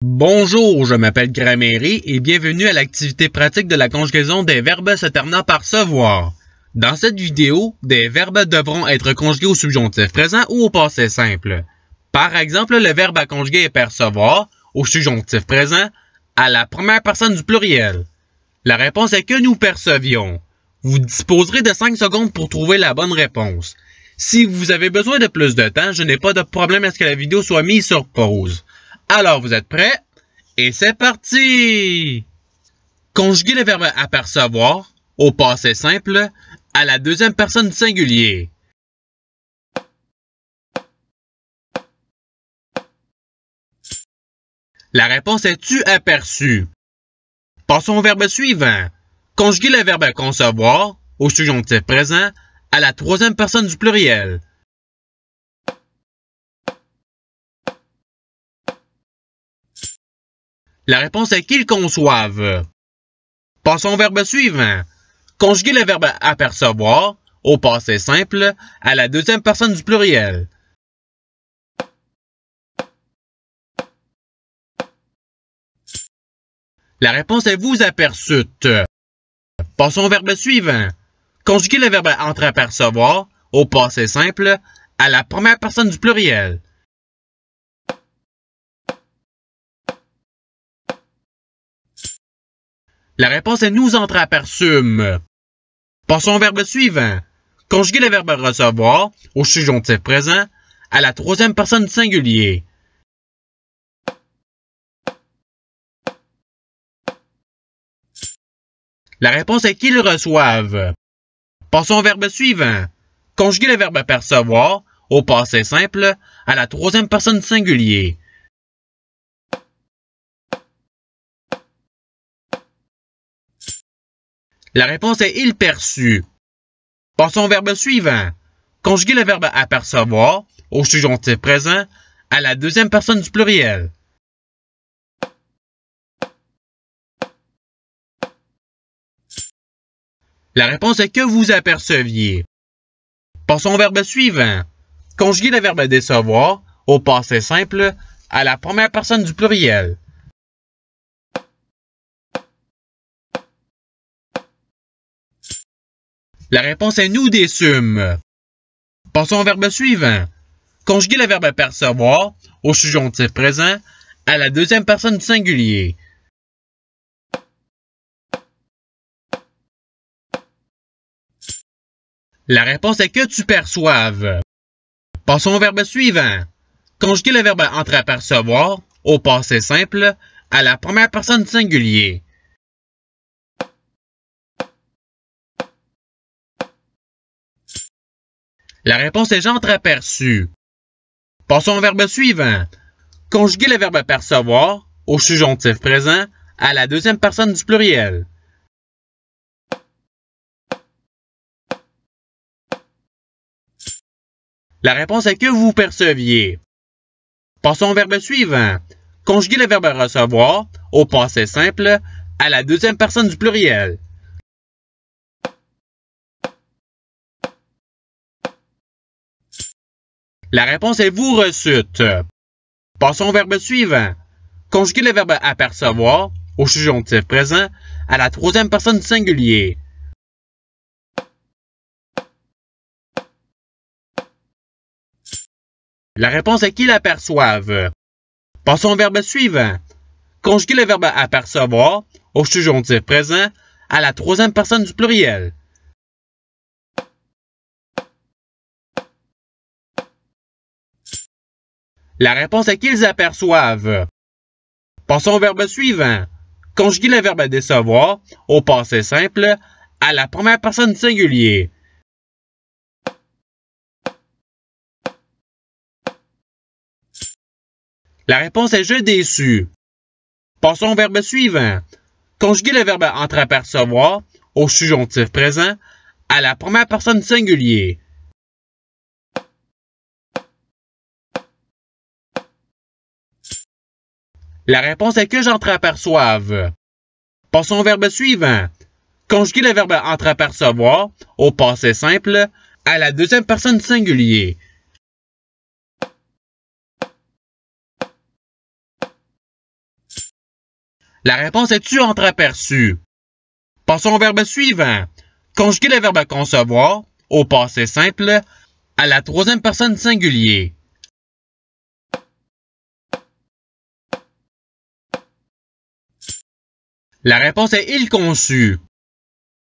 Bonjour, je m'appelle Gramairie et bienvenue à l'activité pratique de la conjugaison des verbes se terminant par savoir. Dans cette vidéo, des verbes devront être conjugués au subjonctif présent ou au passé simple. Par exemple, le verbe à conjuguer est percevoir au subjonctif présent à la première personne du pluriel. La réponse est que nous percevions. Vous disposerez de 5 secondes pour trouver la bonne réponse. Si vous avez besoin de plus de temps, je n'ai pas de problème à ce que la vidéo soit mise sur pause. Alors, vous êtes prêts? Et c'est parti! Conjuguez le verbe apercevoir au passé simple à la deuxième personne du singulier. La réponse est tu aperçu. Passons au verbe suivant. Conjuguez le verbe concevoir au subjonctif présent à la troisième personne du pluriel. La réponse est qu'ils conçoivent. Passons au verbe suivant. Conjuguez le verbe apercevoir au passé simple à la deuxième personne du pluriel. La réponse est vous aperçûtes. Passons au verbe suivant. Conjuguez le verbe entreapercevoir au passé simple à la première personne du pluriel. La réponse est nous entreaperçûmes. Passons au verbe suivant. Conjuguez le verbe recevoir au subjonctif présent à la troisième personne du singulier. La réponse est qu'ils reçoivent. Passons au verbe suivant. Conjuguez le verbe percevoir au passé simple à la troisième personne du singulier. La réponse est il perçut. Passons au verbe suivant. Conjuguez le verbe apercevoir au subjonctif présent à la deuxième personne du pluriel. La réponse est que vous aperceviez. Passons au verbe suivant. Conjuguez le verbe décevoir au passé simple à la première personne du pluriel. La réponse est nous déçûmes. Passons au verbe suivant. Conjuguez le verbe percevoir au subjonctif présent à la deuxième personne du singulier. La réponse est que tu perçoives. Passons au verbe suivant. Conjuguez le verbe entreapercevoir au passé simple à la première personne du singulier. La réponse est j'entreaperçus. Passons au verbe suivant. Conjuguez le verbe percevoir au subjonctif présent à la deuxième personne du pluriel. La réponse est que vous perceviez. Passons au verbe suivant. Conjuguez le verbe recevoir au passé simple à la deuxième personne du pluriel. La réponse est vous reçûtes. Passons au verbe suivant. Conjuguez le verbe apercevoir au subjonctif présent à la troisième personne du singulier. La réponse est qu'ils aperçoivent. Passons au verbe suivant. Conjuguez le verbe apercevoir au subjonctif présent à la troisième personne du pluriel. La réponse est qu'ils aperçoivent. Passons au verbe suivant. Conjuguez le verbe décevoir au passé simple à la première personne du singulier. La réponse est je déçus. Passons au verbe suivant. Conjuguez le verbe entreapercevoir au subjonctif présent à la première personne du singulier. La réponse est que j'entreaperçoive. Passons au verbe suivant. Conjuguez le verbe entreapercevoir au passé simple à la deuxième personne du singulier. La réponse est-tu entreaperçue? Passons au verbe suivant. Conjuguer le verbe concevoir au passé simple à la troisième personne singulier. La réponse est il conçu.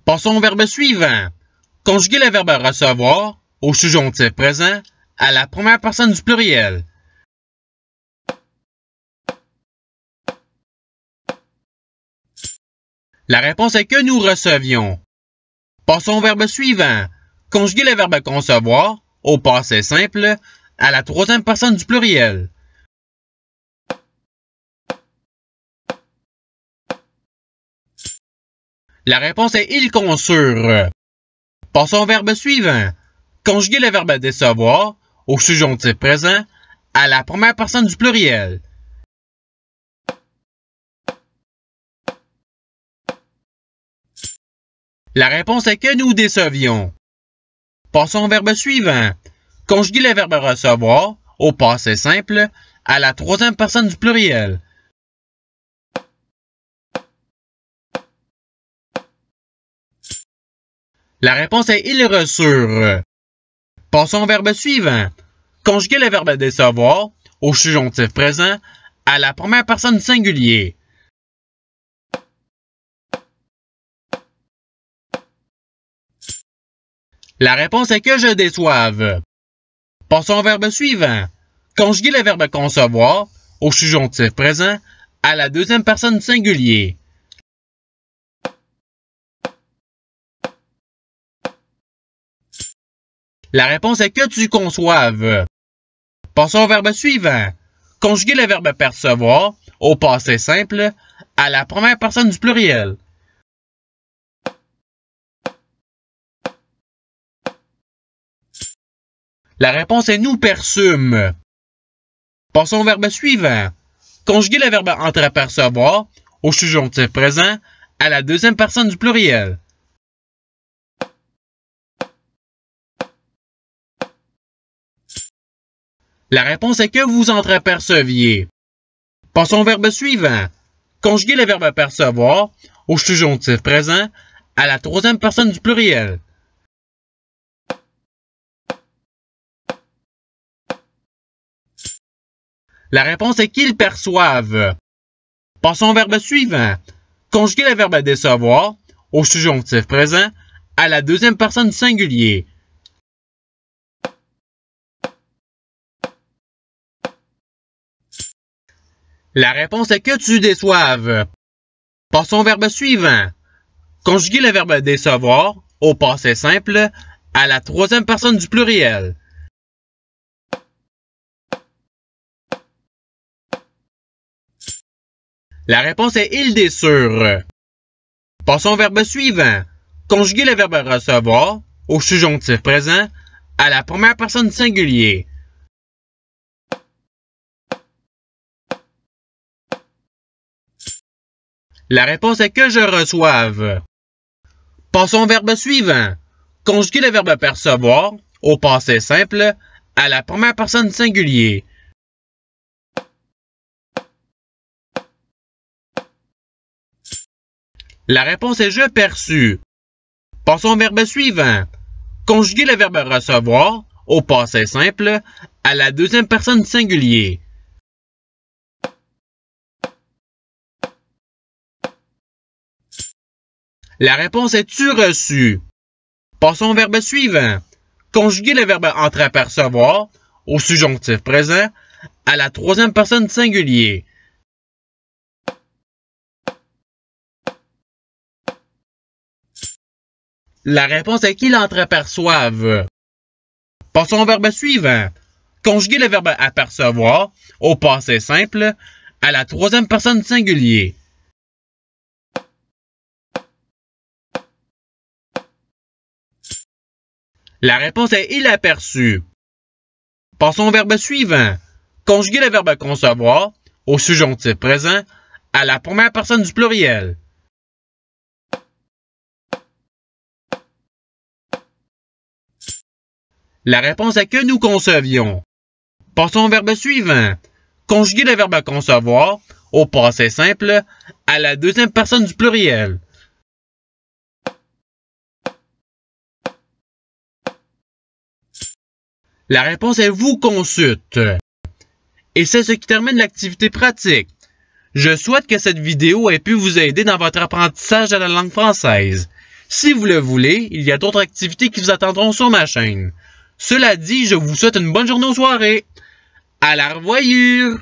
Passons au verbe suivant. Conjuguer le verbe recevoir au subjonctif présent à la première personne du pluriel. La réponse est que nous recevions. Passons au verbe suivant. Conjuguer le verbe concevoir au passé simple à la troisième personne du pluriel. La réponse est ils conçurent. Passons au verbe suivant. Conjuguer le verbe décevoir au subjonctif présent à la première personne du pluriel. La réponse est que nous décevions. Passons au verbe suivant. Conjuguer le verbe recevoir au passé simple à la troisième personne du pluriel. La réponse est ils reçurent. Passons au verbe suivant. Conjuguer le verbe décevoir au subjonctif présent à la première personne du singulier. La réponse est que je déçoive. Passons au verbe suivant. Conjuguer le verbe concevoir au subjonctif présent à la deuxième personne du singulier. La réponse est que tu conçoives. Passons au verbe suivant. Conjuguer le verbe percevoir au passé simple à la première personne du pluriel. La réponse est nous perçûmes. Passons au verbe suivant. Conjuguer le verbe entreapercevoir au subjonctif présent à la deuxième personne du pluriel. La réponse est que vous entreaperceviez. Passons au verbe suivant. Conjuguer le verbe percevoir au subjonctif présent à la troisième personne du pluriel. La réponse est qu'ils perçoivent. Passons au verbe suivant. Conjuguer le verbe décevoir au subjonctif présent à la deuxième personne du singulier. La réponse est que tu déçoives. Passons au verbe suivant. Conjuguer le verbe décevoir au passé simple à la troisième personne du pluriel. La réponse est ils déçurent. Passons au verbe suivant. Conjuguer le verbe recevoir au subjonctif présent à la première personne du singulier. La réponse est que je reçoive. Passons au verbe suivant. Conjuguer le verbe percevoir au passé simple à la première personne du singulier. La réponse est je perçus. Passons au verbe suivant. Conjuguer le verbe recevoir au passé simple à la deuxième personne du singulier. La réponse est tu reçu. Passons au verbe suivant. Conjuguer le verbe entreapercevoir au subjonctif présent à la troisième personne du singulier. La réponse est qu'ils entreaperçoivent. Passons au verbe suivant. Conjuguer le verbe apercevoir au passé simple à la troisième personne du singulier. La réponse est il aperçut. Passons au verbe suivant. Conjuguer le verbe concevoir au subjonctif présent à la première personne du pluriel. La réponse est que nous concevions. Passons au verbe suivant. Conjuguer le verbe concevoir au passé simple, à la deuxième personne du pluriel. La réponse est vous consulte. Et c'est ce qui termine l'activité pratique. Je souhaite que cette vidéo ait pu vous aider dans votre apprentissage de la langue française. Si vous le voulez, il y a d'autres activités qui vous attendront sur ma chaîne. Cela dit, je vous souhaite une bonne journée ou soirée. À la revoyure!